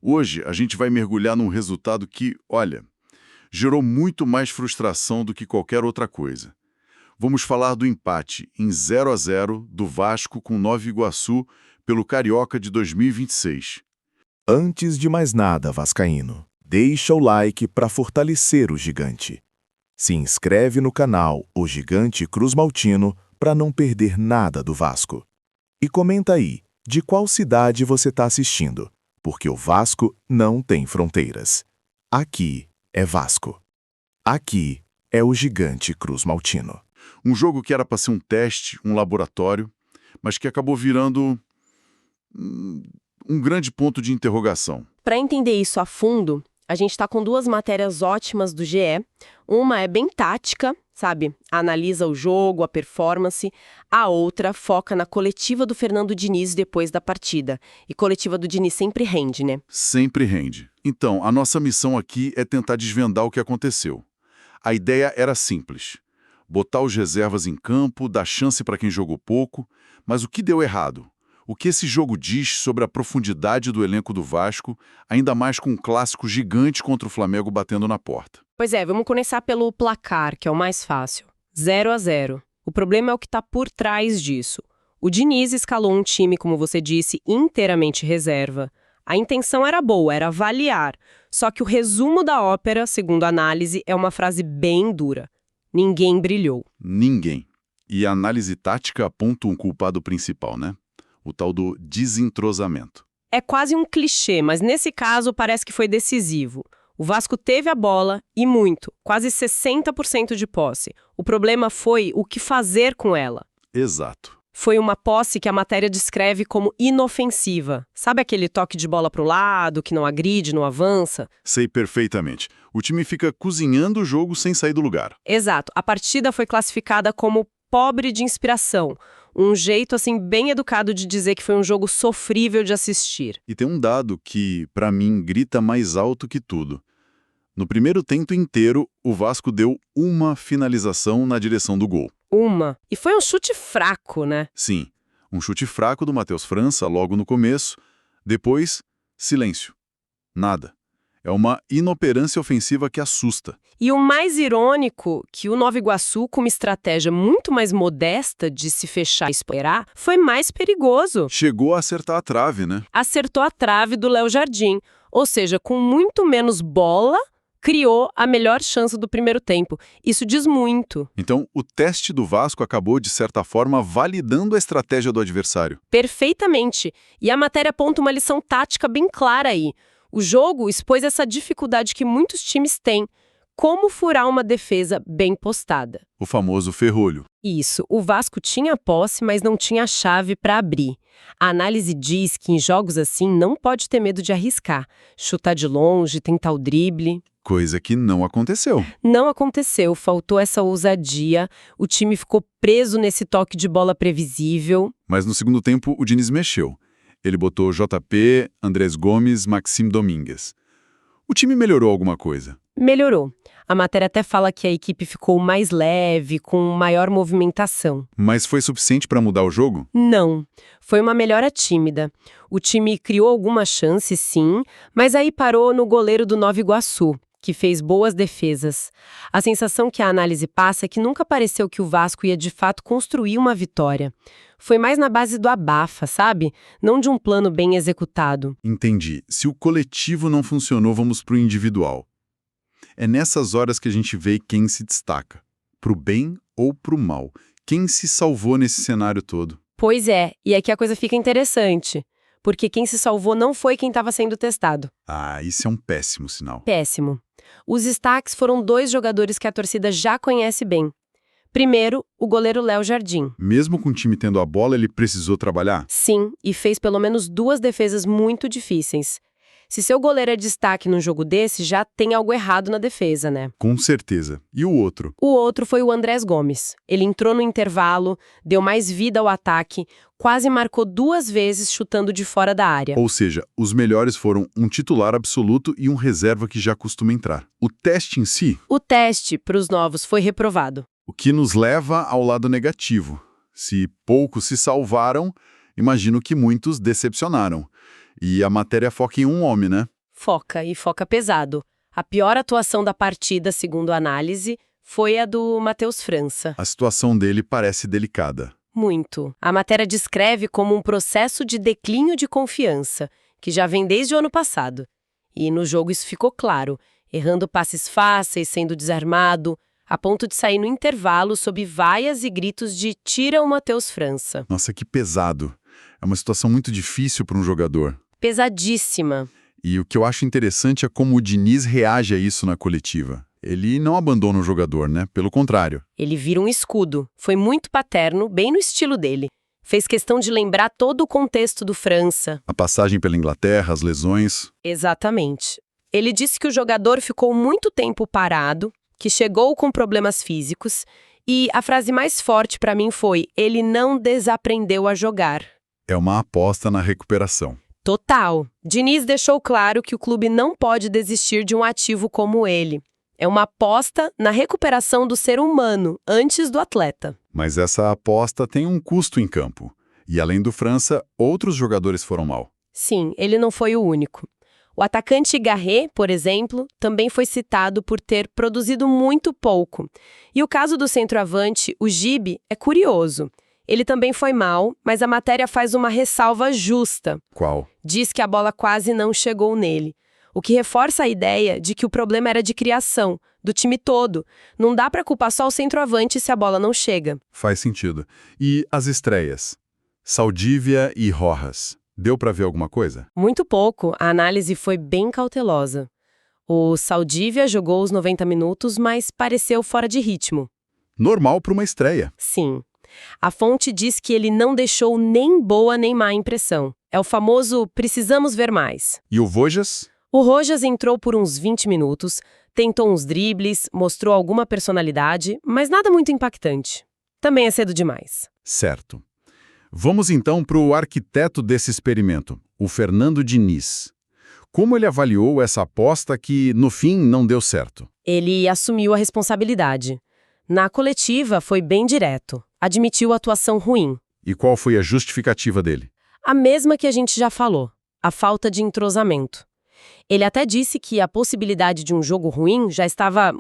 Hoje a gente vai mergulhar num resultado que, olha, gerou muito mais frustração do que qualquer outra coisa. Vamos falar do empate em 0-0 do Vasco com Nova Iguaçu pelo Carioca de 2026. Antes de mais nada, vascaíno, deixa o like para fortalecer o gigante. Se inscreve no canal O Gigante Cruz Maltino para não perder nada do Vasco. E comenta aí de qual cidade você está assistindo, porque o Vasco não tem fronteiras. Aqui é Vasco. Aqui é o Gigante Cruz Maltino. Um jogo que era para ser um teste, um laboratório, mas que acabou virando um grande ponto de interrogação. Para entender isso a fundo, a gente está com duas matérias ótimas do GE. Uma é bem tática, sabe? Analisa o jogo, a performance. A outra foca na coletiva do Fernando Diniz depois da partida. E coletiva do Diniz sempre rende, né? Sempre rende. Então, a nossa missão aqui é tentar desvendar o que aconteceu. A ideia era simples: botar os reservas em campo, dar chance para quem jogou pouco, mas o que deu errado? O que esse jogo diz sobre a profundidade do elenco do Vasco, ainda mais com um clássico gigante contra o Flamengo batendo na porta? Pois é, vamos começar pelo placar, que é o mais fácil. 0-0. O problema é o que está por trás disso. O Diniz escalou um time, como você disse, inteiramente reserva. A intenção era boa, era avaliar. Só que o resumo da ópera, segundo a análise, é uma frase bem dura. Ninguém brilhou. Ninguém. E a análise tática aponta um culpado principal, né? O tal do desentrosamento. É quase um clichê, mas nesse caso parece que foi decisivo. O Vasco teve a bola, e muito, quase 60% de posse. O problema foi o que fazer com ela. Exato. Foi uma posse que a matéria descreve como inofensiva. Sabe aquele toque de bola para o lado, que não agride, não avança? Sei perfeitamente. O time fica cozinhando o jogo sem sair do lugar. Exato. A partida foi classificada como pobre de inspiração. Um jeito, assim, bem educado de dizer que foi um jogo sofrível de assistir. E tem um dado que, pra mim, grita mais alto que tudo. No primeiro tempo inteiro, o Vasco deu uma finalização na direção do gol. Uma. E foi um chute fraco, né? Sim, um chute fraco do Matheus França logo no começo. Depois, silêncio. Nada. É uma inoperância ofensiva que assusta. E o mais irônico, que o Nova Iguaçu, com uma estratégia muito mais modesta de se fechar e esperar, foi mais perigoso. Chegou a acertar a trave, né? Acertou a trave do Léo Jardim. Ou seja, com muito menos bola, criou a melhor chance do primeiro tempo. Isso diz muito. Então, o teste do Vasco acabou, de certa forma, validando a estratégia do adversário. Perfeitamente. E a matéria aponta uma lição tática bem clara aí. O jogo expôs essa dificuldade que muitos times têm. Como furar uma defesa bem postada. O famoso ferrolho. Isso. O Vasco tinha a posse, mas não tinha a chave para abrir. A análise diz que em jogos assim não pode ter medo de arriscar. Chutar de longe, tentar o drible. Coisa que não aconteceu. Não aconteceu, faltou essa ousadia. O time ficou preso nesse toque de bola previsível. Mas no segundo tempo, o Diniz mexeu. Ele botou JP, Andrés Gomes, Maxime Domingues. O time melhorou alguma coisa? Melhorou. A matéria até fala que a equipe ficou mais leve, com maior movimentação. Mas foi suficiente para mudar o jogo? Não. Foi uma melhora tímida. O time criou algumas chances, sim, mas aí parou no goleiro do Nova Iguaçu, que fez boas defesas. A sensação que a análise passa é que nunca pareceu que o Vasco ia de fato construir uma vitória. Foi mais na base do abafa, sabe? Não de um plano bem executado. Entendi. Se o coletivo não funcionou, vamos pro individual. É nessas horas que a gente vê quem se destaca. Pro bem ou pro mal. Quem se salvou nesse cenário todo? Pois é, e aqui a coisa fica interessante. Porque quem se salvou não foi quem estava sendo testado. Ah, isso é um péssimo sinal. Péssimo. Os destaques foram dois jogadores que a torcida já conhece bem. Primeiro, o goleiro Léo Jardim. Mesmo com o time tendo a bola, ele precisou trabalhar? Sim, e fez pelo menos duas defesas muito difíceis. Se seu goleiro é destaque num jogo desse, já tem algo errado na defesa, né? Com certeza. E o outro? O outro foi o Andrés Gomes. Ele entrou no intervalo, deu mais vida ao ataque, quase marcou duas vezes chutando de fora da área. Ou seja, os melhores foram um titular absoluto e um reserva que já costuma entrar. O teste em si? O teste para os novos foi reprovado. O que nos leva ao lado negativo. Se poucos se salvaram, imagino que muitos decepcionaram. E a matéria foca em um homem, né? Foca, e foca pesado. A pior atuação da partida, segundo a análise, foi a do Matheus França. A situação dele parece delicada. Muito. A matéria descreve como um processo de declínio de confiança, que já vem desde o ano passado. E no jogo isso ficou claro, errando passes fáceis, sendo desarmado, a ponto de sair no intervalo sob vaias e gritos de "tira o Matheus França". Nossa, que pesado. É uma situação muito difícil para um jogador. Pesadíssima. E o que eu acho interessante é como o Diniz reage a isso na coletiva. Ele não abandona o jogador, né? Pelo contrário. Ele vira um escudo. Foi muito paterno, bem no estilo dele. Fez questão de lembrar todo o contexto do França. A passagem pela Inglaterra, as lesões. Exatamente. Ele disse que o jogador ficou muito tempo parado, que chegou com problemas físicos, e a frase mais forte para mim foi: ele não desaprendeu a jogar. É uma aposta na recuperação. Total. Diniz deixou claro que o clube não pode desistir de um ativo como ele. É uma aposta na recuperação do ser humano antes do atleta. Mas essa aposta tem um custo em campo. E além do França, outros jogadores foram mal. Sim, ele não foi o único. O atacante Garré, por exemplo, também foi citado por ter produzido muito pouco. E o caso do centroavante, o Gibi, é curioso. Ele também foi mal, mas a matéria faz uma ressalva justa. Qual? Diz que a bola quase não chegou nele. O que reforça a ideia de que o problema era de criação, do time todo. Não dá para culpar só o centroavante se a bola não chega. Faz sentido. E as estreias? Saldívia e Rojas. Deu para ver alguma coisa? Muito pouco. A análise foi bem cautelosa. O Saldívia jogou os 90 minutos, mas pareceu fora de ritmo. Normal para uma estreia. Sim. A fonte diz que ele não deixou nem boa nem má impressão. É o famoso "precisamos ver mais". E o Vojas? O Rojas entrou por uns 20 minutos, tentou uns dribles, mostrou alguma personalidade, mas nada muito impactante. Também é cedo demais. Certo. Vamos então para o arquiteto desse experimento, o Fernando Diniz. Como ele avaliou essa aposta que, no fim, não deu certo? Ele assumiu a responsabilidade. Na coletiva, foi bem direto. Admitiu a atuação ruim. E qual foi a justificativa dele? A mesma que a gente já falou, a falta de entrosamento. Ele até disse que a possibilidade de um jogo ruim já estava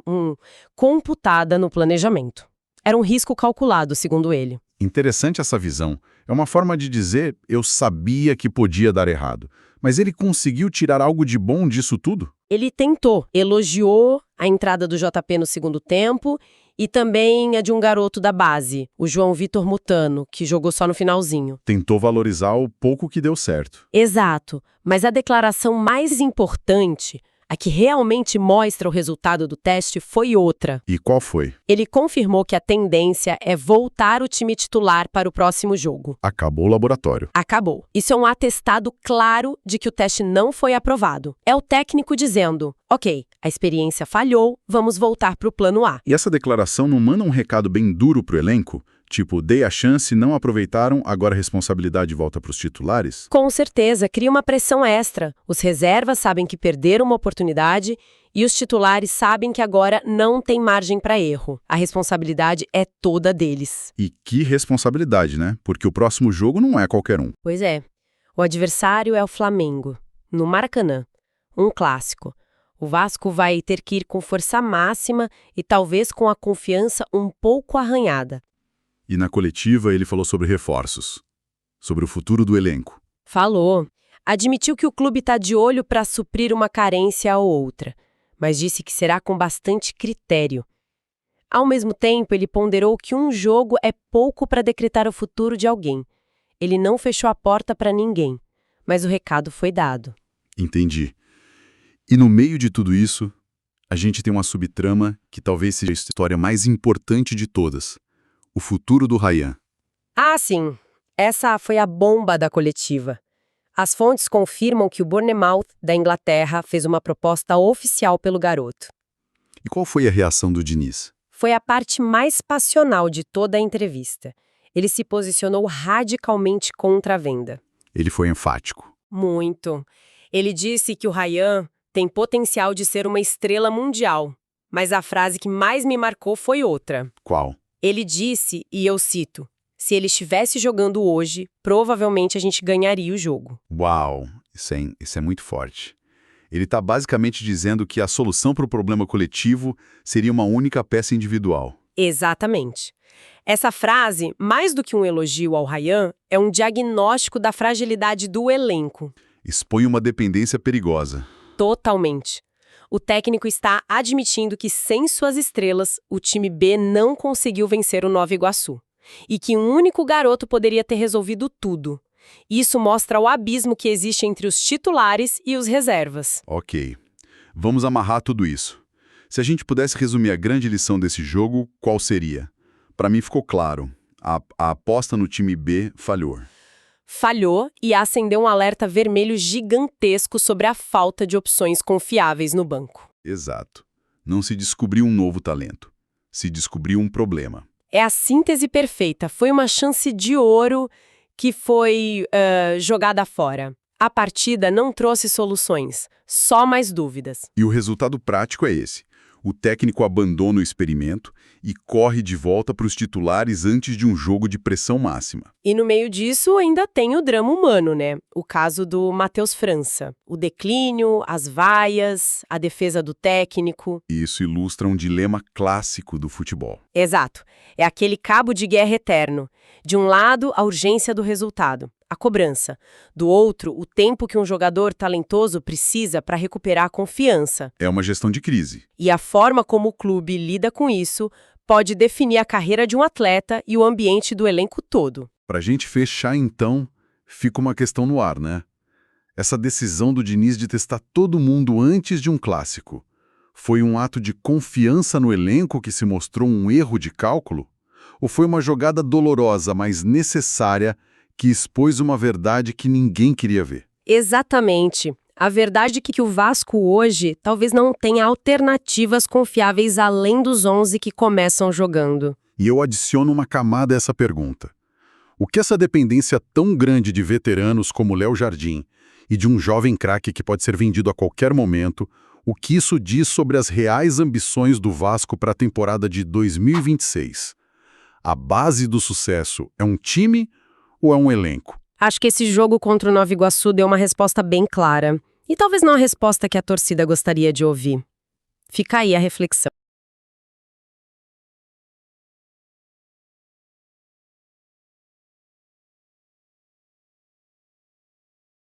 computada no planejamento. Era um risco calculado, segundo ele. Interessante essa visão. É uma forma de dizer, eu sabia que podia dar errado. Mas ele conseguiu tirar algo de bom disso tudo? Ele tentou, elogiou a entrada do JP no segundo tempo e também a de um garoto da base, o João Vitor Mutano, que jogou só no finalzinho. Tentou valorizar o pouco que deu certo. Exato, mas a declaração mais importante, a que realmente mostra o resultado do teste, foi outra. E qual foi? Ele confirmou que a tendência é voltar o time titular para o próximo jogo. Acabou o laboratório. Acabou. Isso é um atestado claro de que o teste não foi aprovado. É o técnico dizendo: ok, a experiência falhou, vamos voltar para o plano A. E essa declaração não manda um recado bem duro pro elenco? Tipo, dei a chance, não aproveitaram, agora a responsabilidade volta para os titulares? Com certeza, cria uma pressão extra. Os reservas sabem que perderam uma oportunidade e os titulares sabem que agora não tem margem para erro. A responsabilidade é toda deles. E que responsabilidade, né? Porque o próximo jogo não é qualquer um. Pois é. O adversário é o Flamengo, no Maracanã. Um clássico. O Vasco vai ter que ir com força máxima e talvez com a confiança um pouco arranhada. E na coletiva ele falou sobre reforços, sobre o futuro do elenco. Falou. Admitiu que o clube está de olho para suprir uma carência ou outra, mas disse que será com bastante critério. Ao mesmo tempo, ele ponderou que um jogo é pouco para decretar o futuro de alguém. Ele não fechou a porta para ninguém, mas o recado foi dado. Entendi. E no meio de tudo isso, a gente tem uma subtrama que talvez seja a história mais importante de todas. O futuro do Ryan. Ah, sim. Essa foi a bomba da coletiva. As fontes confirmam que o Bournemouth, da Inglaterra, fez uma proposta oficial pelo garoto. E qual foi a reação do Diniz? Foi a parte mais passional de toda a entrevista. Ele se posicionou radicalmente contra a venda. Ele foi enfático. Muito. Ele disse que o Ryan tem potencial de ser uma estrela mundial. Mas a frase que mais me marcou foi outra. Qual? Ele disse, e eu cito, se ele estivesse jogando hoje, provavelmente a gente ganharia o jogo. Uau! Isso é muito forte. Ele está basicamente dizendo que a solução para o problema coletivo seria uma única peça individual. Exatamente. Essa frase, mais do que um elogio ao Ryan, é um diagnóstico da fragilidade do elenco. Expõe uma dependência perigosa. Totalmente. O técnico está admitindo que, sem suas estrelas, o time B não conseguiu vencer o Nova Iguaçu. E que um único garoto poderia ter resolvido tudo. Isso mostra o abismo que existe entre os titulares e os reservas. Ok. Vamos amarrar tudo isso. Se a gente pudesse resumir a grande lição desse jogo, qual seria? Para mim ficou claro. A aposta no time B falhou. Falhou e acendeu um alerta vermelho gigantesco sobre a falta de opções confiáveis no banco. Exato. Não se descobriu um novo talento. Se descobriu um problema. É a síntese perfeita. Foi uma chance de ouro que foi jogada fora. A partida não trouxe soluções, só mais dúvidas. E o resultado prático é esse. O técnico abandona o experimento e corre de volta para os titulares antes de um jogo de pressão máxima. E no meio disso ainda tem o drama humano, né? O caso do Matheus França. O declínio, as vaias, a defesa do técnico. Isso ilustra um dilema clássico do futebol. Exato. É aquele cabo de guerra eterno. De um lado, a urgência do resultado, a cobrança. Do outro, o tempo que um jogador talentoso precisa para recuperar a confiança. É uma gestão de crise. E a forma como o clube lida com isso pode definir a carreira de um atleta e o ambiente do elenco todo. Para a gente fechar, então, fica uma questão no ar, né? Essa decisão do Diniz de testar todo mundo antes de um clássico. Foi um ato de confiança no elenco que se mostrou um erro de cálculo? Ou foi uma jogada dolorosa, mas necessária, que expôs uma verdade que ninguém queria ver? Exatamente. A verdade é que o Vasco hoje talvez não tenha alternativas confiáveis além dos 11 que começam jogando. E eu adiciono uma camada a essa pergunta. O que essa dependência tão grande de veteranos como Léo Jardim e de um jovem craque que pode ser vendido a qualquer momento, o que isso diz sobre as reais ambições do Vasco para a temporada de 2026? A base do sucesso é um time ou é um elenco? Acho que esse jogo contra o Nova Iguaçu deu uma resposta bem clara. E talvez não a resposta que a torcida gostaria de ouvir. Fica aí a reflexão.